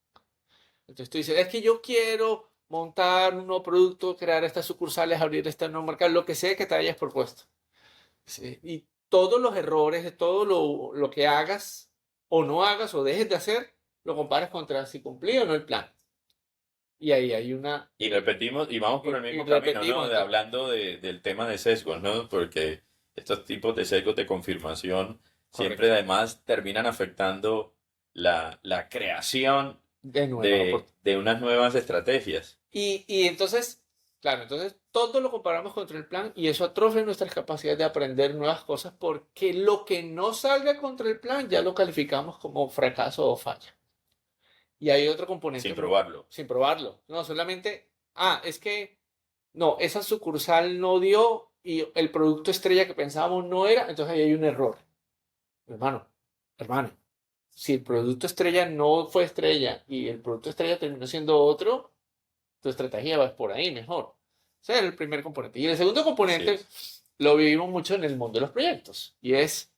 Entonces tú dices, es que yo quiero montar un nuevo producto, crear estas sucursales, abrir este nuevo mercado, lo que sea que te hayas propuesto. Sí, y todos los errores, de todo lo que hagas o no hagas o dejes de hacer, lo comparas contra si cumplí o no el plan. Y ahí hay una... Y repetimos, y vamos por el y mismo camino, repetimos, ¿no? entonces, Hablando del tema de sesgos, ¿no? Porque estos tipos de sesgos de confirmación siempre correcto. además terminan afectando la creación De nueva de oportunidad. unas nuevas estrategias. Y entonces, Claro, entonces todo lo comparamos contra el plan y eso atrofia nuestras capacidades de aprender nuevas cosas porque lo que no salga contra el plan ya lo calificamos como fracaso o falla. Y hay otro componente sin probarlo. sin probarlo. No, solamente, es que no, esa sucursal no dio y el producto estrella que pensábamos no era, entonces ahí hay un error. Hermano, hermano, si el producto estrella no fue estrella y el producto estrella terminó siendo otro, tu estrategia va por ahí mejor. Ese es el primer componente. Y el segundo Así componente es. lo vivimos mucho en el mundo de los proyectos y es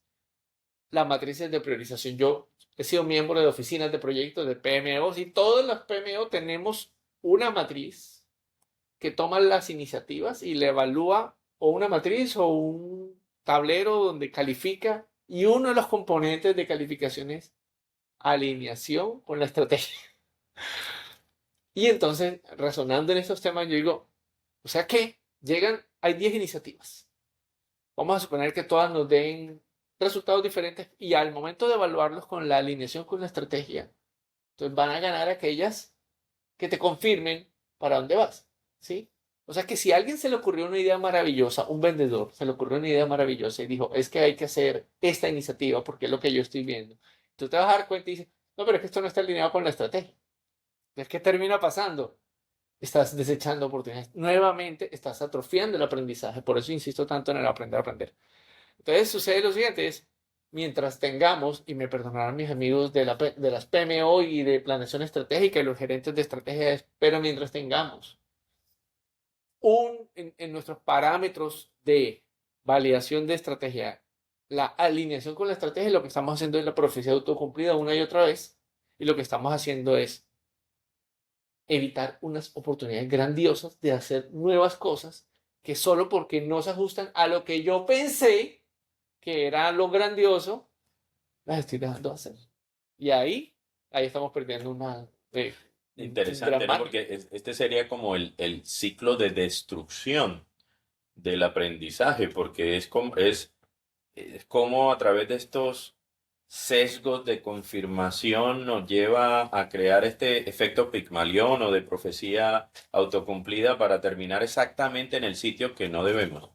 las matrices de priorización. Yo he sido miembro de oficinas de proyectos de PMOs y todas las PMO tenemos una matriz que toma las iniciativas y le evalúa o una matriz o un tablero donde califica y uno de los componentes de calificación es alineación con la estrategia. Y entonces, razonando en estos temas, yo digo, o sea que hay 10 iniciativas. Vamos a suponer que todas nos den resultados diferentes y al momento de evaluarlos con la alineación con la estrategia, entonces van a ganar aquellas que te confirmen para dónde vas, ¿sí? O sea que si a alguien se le ocurrió una idea maravillosa, un vendedor se le ocurrió una idea maravillosa y dijo, es que hay que hacer esta iniciativa porque es lo que yo estoy viendo. Tú te vas a dar cuenta y dices, no, pero es que esto no está alineado con la estrategia. Es que termina pasando. Estás desechando oportunidades. Nuevamente estás atrofiando el aprendizaje. Por eso insisto tanto en el aprender a aprender. Entonces sucede lo siguiente, es mientras tengamos, y me perdonarán mis amigos de las PMO y de planeación estratégica y los gerentes de estrategia, pero mientras tengamos en nuestros parámetros de validación de estrategia, la alineación con la estrategia, lo que estamos haciendo es la profecía autocumplida una y otra vez, y lo que estamos haciendo es evitar unas oportunidades grandiosas de hacer nuevas cosas que solo porque no se ajustan a lo que yo pensé que era lo grandioso, las estoy dejando hacer. Y ahí estamos perdiendo un gran Interesante, ¿no? margen. Porque este sería como el ciclo de destrucción del aprendizaje, porque es como a través de estos sesgos de confirmación nos lleva a crear este efecto Pigmalión o de profecía autocumplida para terminar exactamente en el sitio que no debemos,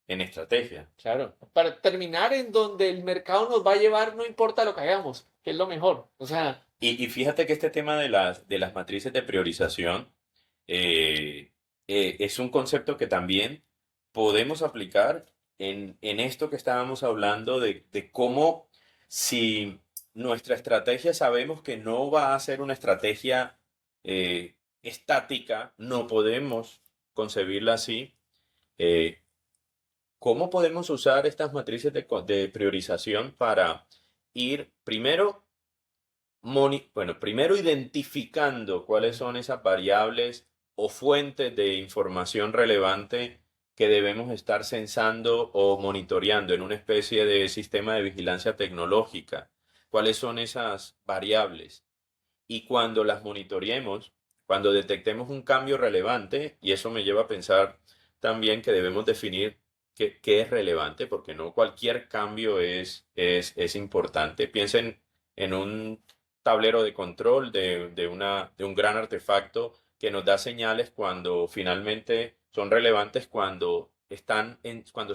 en estrategia. Claro, para terminar en donde el mercado nos va a llevar, no importa lo que hagamos, que es lo mejor. O sea, Y fíjate que este tema de las matrices de priorización eh, es un concepto que también podemos aplicar en esto que estábamos hablando de cómo si nuestra estrategia sabemos que no va a ser una estrategia estática, no podemos concebirla así. eh, ¿Cómo podemos usar estas matrices de priorización para ir primero bueno, primero identificando cuáles son esas variables o fuentes de información relevante que debemos estar censando o monitoreando en una especie de sistema de vigilancia tecnológica? ¿Cuáles son esas variables? Y cuando las monitoreemos, cuando detectemos un cambio relevante, y eso me lleva a pensar también que debemos definir qué es relevante, porque no cualquier cambio es importante. Piensen en un tablero de control de un gran artefacto que nos da señales cuando finalmente son relevantes cuando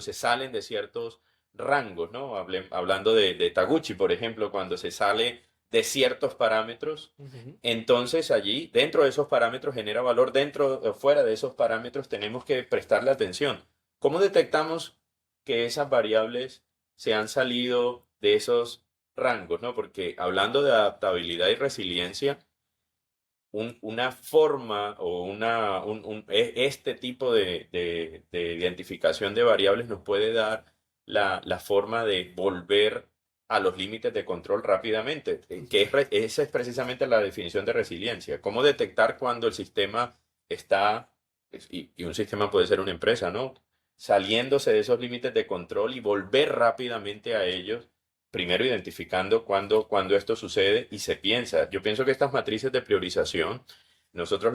se salen de ciertos rangos, ¿no? Hablando de Taguchi, por ejemplo, cuando se sale de ciertos parámetros, ujú. entonces allí, dentro de esos parámetros, genera valor, dentro o fuera de esos parámetros, tenemos que prestarle atención. ¿Cómo detectamos que esas variables se han salido de esos rangos, ¿no? Porque hablando de adaptabilidad y resiliencia, una forma o este tipo de identificación de variables nos puede dar la forma de volver a los límites de control rápidamente, esa es precisamente la definición de resiliencia. Cómo detectar cuando el sistema está, y un sistema puede ser una empresa, ¿no? Saliéndose de esos límites de control y volver rápidamente a ellos, primero identificando cuando esto sucede y se piensa. Yo pienso que estas matrices de priorización nosotros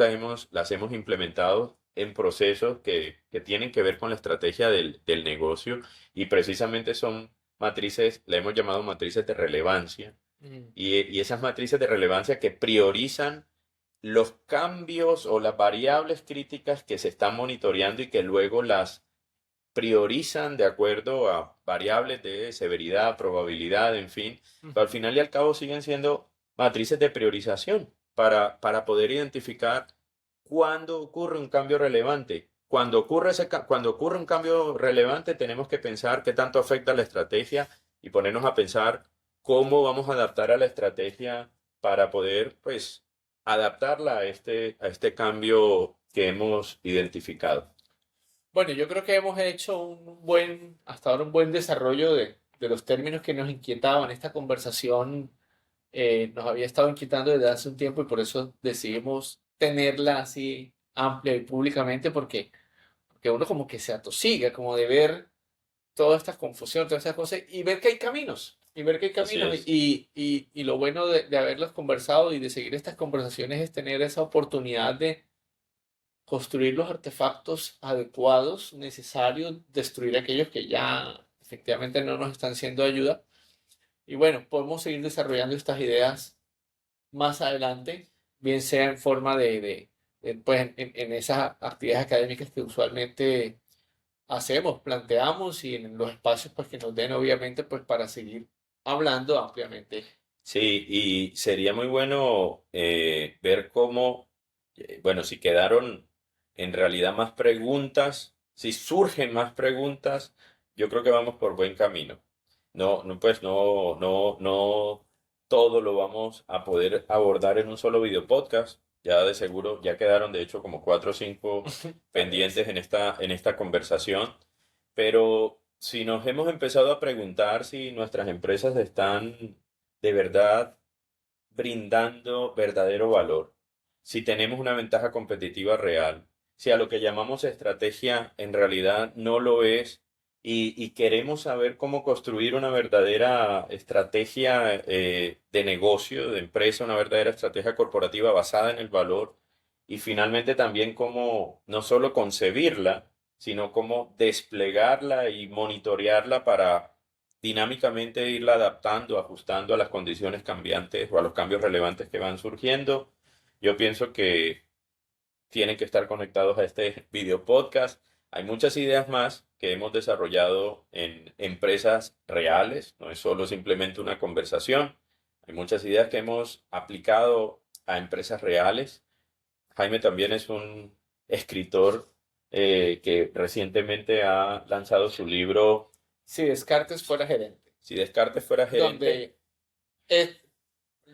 las hemos implementado en procesos que tienen que ver con la estrategia del negocio y precisamente son matrices, le hemos llamado matrices de relevancia Mm. y esas matrices de relevancia que priorizan los cambios o las variables críticas que se están monitoreando y que luego las priorizan de acuerdo a variables de severidad, probabilidad, en fin, pero al final y al cabo siguen siendo matrices de priorización para poder identificar cuándo ocurre un cambio relevante. Cuando ocurre un cambio relevante, tenemos que pensar qué tanto afecta la estrategia y ponernos a pensar cómo vamos a adaptar a la estrategia para poder, pues, adaptarla a este cambio que hemos identificado. Bueno, yo creo que hemos hecho hasta ahora un buen desarrollo de los términos que nos inquietaban. Esta conversación nos había estado inquietando desde hace un tiempo y por eso decidimos tenerla así amplia y públicamente porque uno como que se atosiga, como de ver toda esta confusión, todas estas cosas y ver que hay caminos. Y ver que hay Así caminos es. y lo bueno de haberlos conversado y de seguir estas conversaciones es tener esa oportunidad de construir los artefactos adecuados, necesarios, destruir aquellos que ya efectivamente no nos están siendo de ayuda. Y bueno, podemos seguir desarrollando estas ideas más adelante, bien sea en forma pues en esas actividades académicas que usualmente hacemos, planteamos y en los espacios pues que nos den obviamente pues para seguir hablando ampliamente. Sí, y sería muy bueno ver cómo, bueno, si quedaron en realidad más preguntas, si surgen más preguntas, yo creo que vamos por buen camino. No todo lo vamos a poder abordar en un solo video podcast. Ya de seguro, ya quedaron de hecho como cuatro o cinco pendientes en esta conversación. Pero si nos hemos empezado a preguntar si nuestras empresas están de verdad brindando verdadero valor, si tenemos una ventaja competitiva real, si a lo que llamamos estrategia en realidad no lo es y queremos saber cómo construir una verdadera estrategia de negocio, de empresa, una verdadera estrategia corporativa basada en el valor y finalmente también cómo no solo concebirla, sino cómo desplegarla y monitorearla para dinámicamente irla adaptando, ajustando a las condiciones cambiantes o a los cambios relevantes que van surgiendo. Yo pienso que tienen que estar conectados a este video podcast. Hay muchas ideas más que hemos desarrollado en empresas reales, no es solo simplemente una conversación. Hay muchas ideas que hemos aplicado a empresas reales. Jaime también es un escritor que recientemente ha lanzado su libro Si Descartes fuera gerente, Si Descartes fuera gerente. donde es,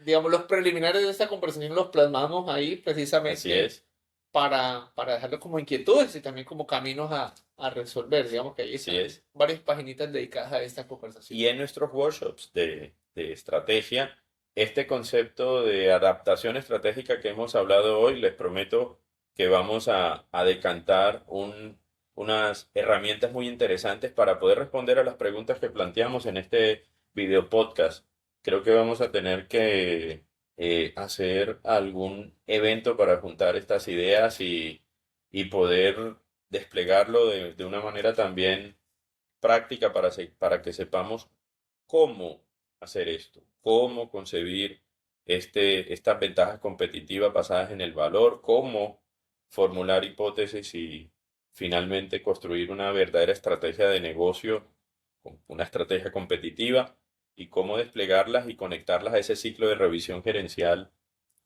digamos, los preliminares de esta conversación los plasmamos ahí Así precisamente es, para dejarlo como inquietudes y también como caminos a resolver. Digamos que ahí así están es. varias paginitas dedicadas a esta conversación. Y en nuestros workshops de estrategia, este concepto de adaptación estratégica que hemos hablado hoy, les prometo que vamos a decantar unas herramientas muy interesantes para poder responder a las preguntas que planteamos en este video podcast. Creo que vamos a tener que hacer algún evento para juntar estas ideas y poder desplegarlo de una manera también práctica para que sepamos cómo hacer esto, cómo concebir estas ventajas competitivas basadas en el valor, cómo formular hipótesis y finalmente construir una verdadera estrategia de negocio, una estrategia competitiva y cómo desplegarlas y conectarlas a ese ciclo de revisión gerencial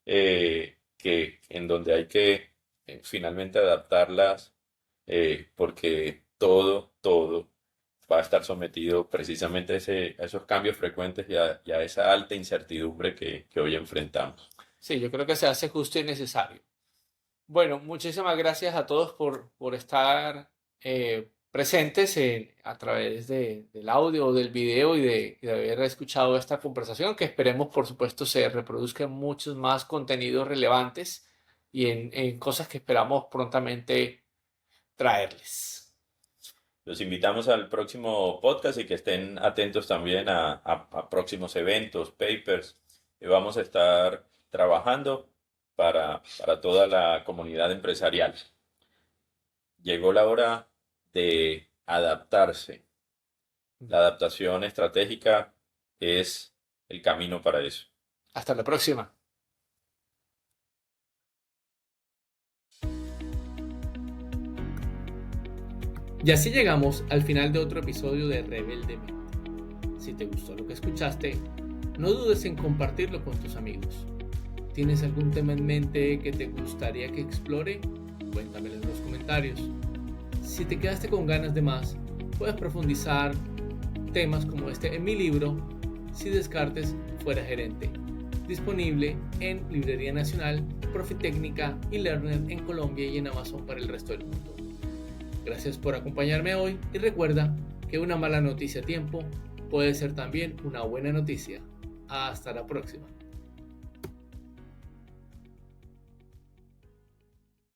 en donde hay que finalmente adaptarlas porque todo va a estar sometido precisamente a esos cambios frecuentes y a esa alta incertidumbre que hoy enfrentamos. Sí, yo creo que se hace justo y necesario. Bueno, muchísimas gracias a todos por estar presentes a través del audio o del video y de haber escuchado esta conversación, que esperemos, por supuesto, se reproduzcan muchos más contenidos relevantes y en cosas que esperamos prontamente traerles. Los invitamos al próximo podcast y que estén atentos también a próximos eventos, papers que vamos a estar trabajando para toda la comunidad empresarial. Llegó la hora de adaptarse. La adaptación estratégica es el camino para eso. Hasta la próxima. Y así llegamos al final de otro episodio de Rebeldemente. Si te gustó lo que escuchaste, no dudes en compartirlo con tus amigos. ¿Tienes algún tema en mente que te gustaría que explore? Cuéntamelo en los comentarios. Si te quedaste con ganas de más, puedes profundizar temas como este en mi libro Si Descartes fuera gerente, disponible en Librería Nacional, Profitécnica y Lerner en Colombia y en Amazon para el resto del mundo. Gracias por acompañarme hoy y recuerda que una mala noticia a tiempo puede ser también una buena noticia. Hasta la próxima.